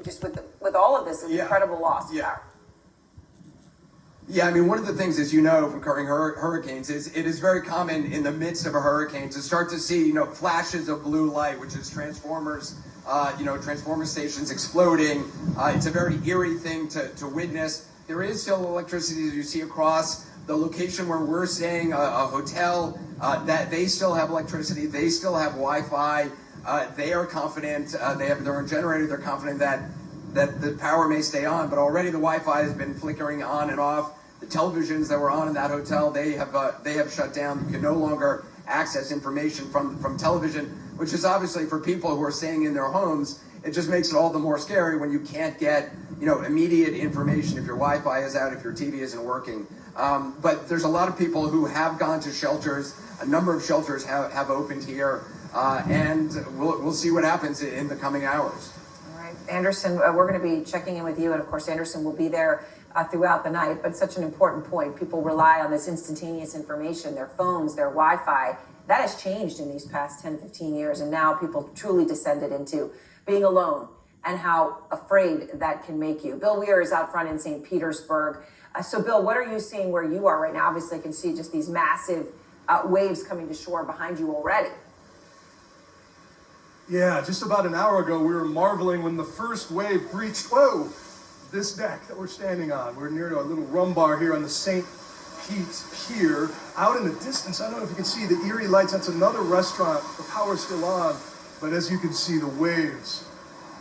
just with all of this incredible loss of power. Yeah, I mean, one of the things, as you know, from covering hurricanes, is it is very common in the midst of a hurricane to start to see, flashes of blue light, which is transformers, transformer stations exploding. It's a very eerie thing to witness. There is still electricity, as you see across the location where we're staying, a hotel, that they still have electricity, they still have Wi-Fi. They are confident, they have their own generator, they're confident that the power may stay on, but already the Wi-Fi has been flickering on and off. The televisions that were on in that hotel, they have shut down. You can no longer access information from television, which is obviously for people who are staying in their homes. It just makes it all the more scary when you can't get immediate information if your Wi-Fi is out, if your TV isn't working. But there's a lot of people who have gone to shelters. A number of shelters have opened here, and we'll see what happens in the coming hours. All right, Anderson, we're going to be checking in with you, and of course, Anderson will be there throughout the night. But such an important point. People rely on this instantaneous information, their phones, their Wi-Fi. That has changed in these past 10, 15 years, and now people truly descended into being alone and how afraid that can make you. Bill Weir is out front in St. Petersburg. So, Bill, what are you seeing where you are right now? Obviously, I can see just these massive waves coming to shore behind you already. Yeah, just about an hour ago, we were marveling when the first wave breached, this deck that we're standing on. We're near to a little rum bar here on the St. Pete Pier. Out in the distance, I don't know if you can see the Erie lights. That's another restaurant. The power's still on. But as you can see, the waves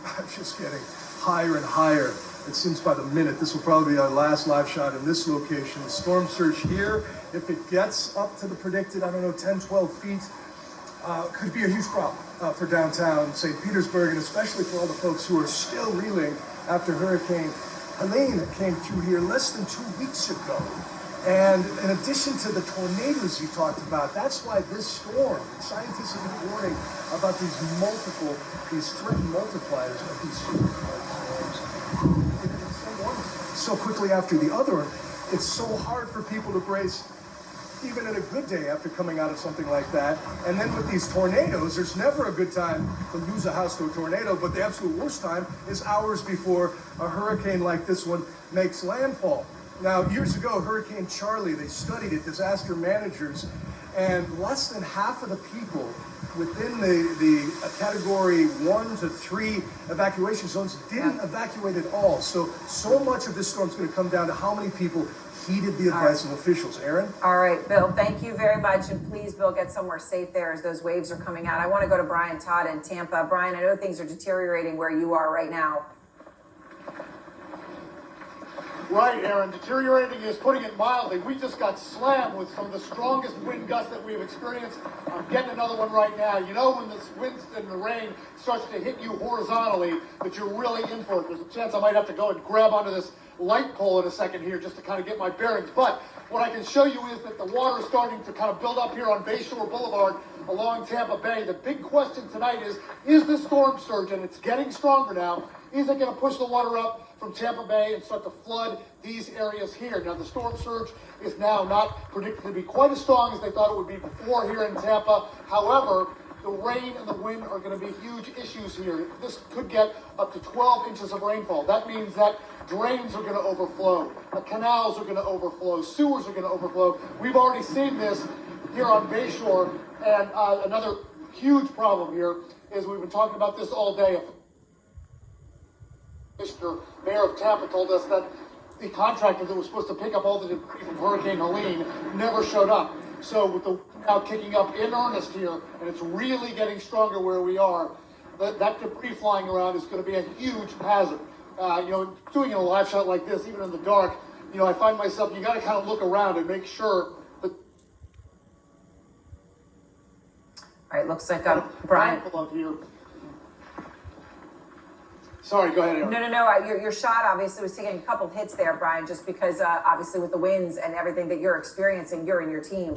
are just getting higher and higher. It seems by the minute. This will probably be our last live shot in this location. The storm surge here, if it gets up to the predicted, 10, 12 feet, could be a huge problem for downtown St. Petersburg, and especially for all the folks who are still reeling after Hurricane Helene that came through here less than 2 weeks ago. And in addition to the tornadoes you talked about, that's why this storm, scientists have been warning about these threatened multipliers of these storms. It's one so quickly after the other. It's so hard for people to brace, even in a good day after coming out of something like that. And then with these tornadoes, there's never a good time to lose a house to a tornado, but the absolute worst time is hours before a hurricane like this one makes landfall. Now, years ago, Hurricane Charlie, they studied it, disaster managers, and less than half of the people within the category 1 to 3 evacuation zones didn't evacuate at all. So much of this storm is going to come down to how many people heeded the advice of officials. Erin? All right, Bill, thank you very much. And please, Bill, get somewhere safe there as those waves are coming out. I want to go to Brian Todd in Tampa. Brian, I know things are deteriorating where you are right now. Right, Erin. Deteriorating is putting it mildly. We just got slammed with some of the strongest wind gusts that we've experienced. I'm getting another one right now. You know when this wind and the rain starts to hit you horizontally, that you're really in for it. There's a chance I might have to go and grab onto this light pole in a second here just to kind of get my bearings. But what I can show you is that the water is starting to kind of build up here on Bayshore Boulevard along Tampa Bay. The big question tonight is the storm surge, and it's getting stronger now, is it going to push the water up from Tampa Bay and start to flood these areas here? Now, the storm surge is now not predicted to be quite as strong as they thought it would be before here in Tampa. However, the rain and the wind are going to be huge issues here. This could get up to 12 inches of rainfall. That means that drains are going to overflow. The canals are going to overflow. Sewers are going to overflow. We've already seen this here on Bayshore. And another huge problem here is we've been talking about this all day. Mr. Mayor of Tampa told us that the contractor that was supposed to pick up all the debris from Hurricane Helene never showed up. So with the now kicking up in earnest here, and it's really getting stronger where we are, that debris flying around is going to be a huge hazard. Doing a live shot like this, even in the dark, I find myself, you got to kind of look around and make sure that. All right, looks like Brian. Here. Sorry, go ahead, Erin. No. Your shot obviously was taking a couple of hits there, Brian, just because obviously with the winds and everything that you're experiencing, you're and your team.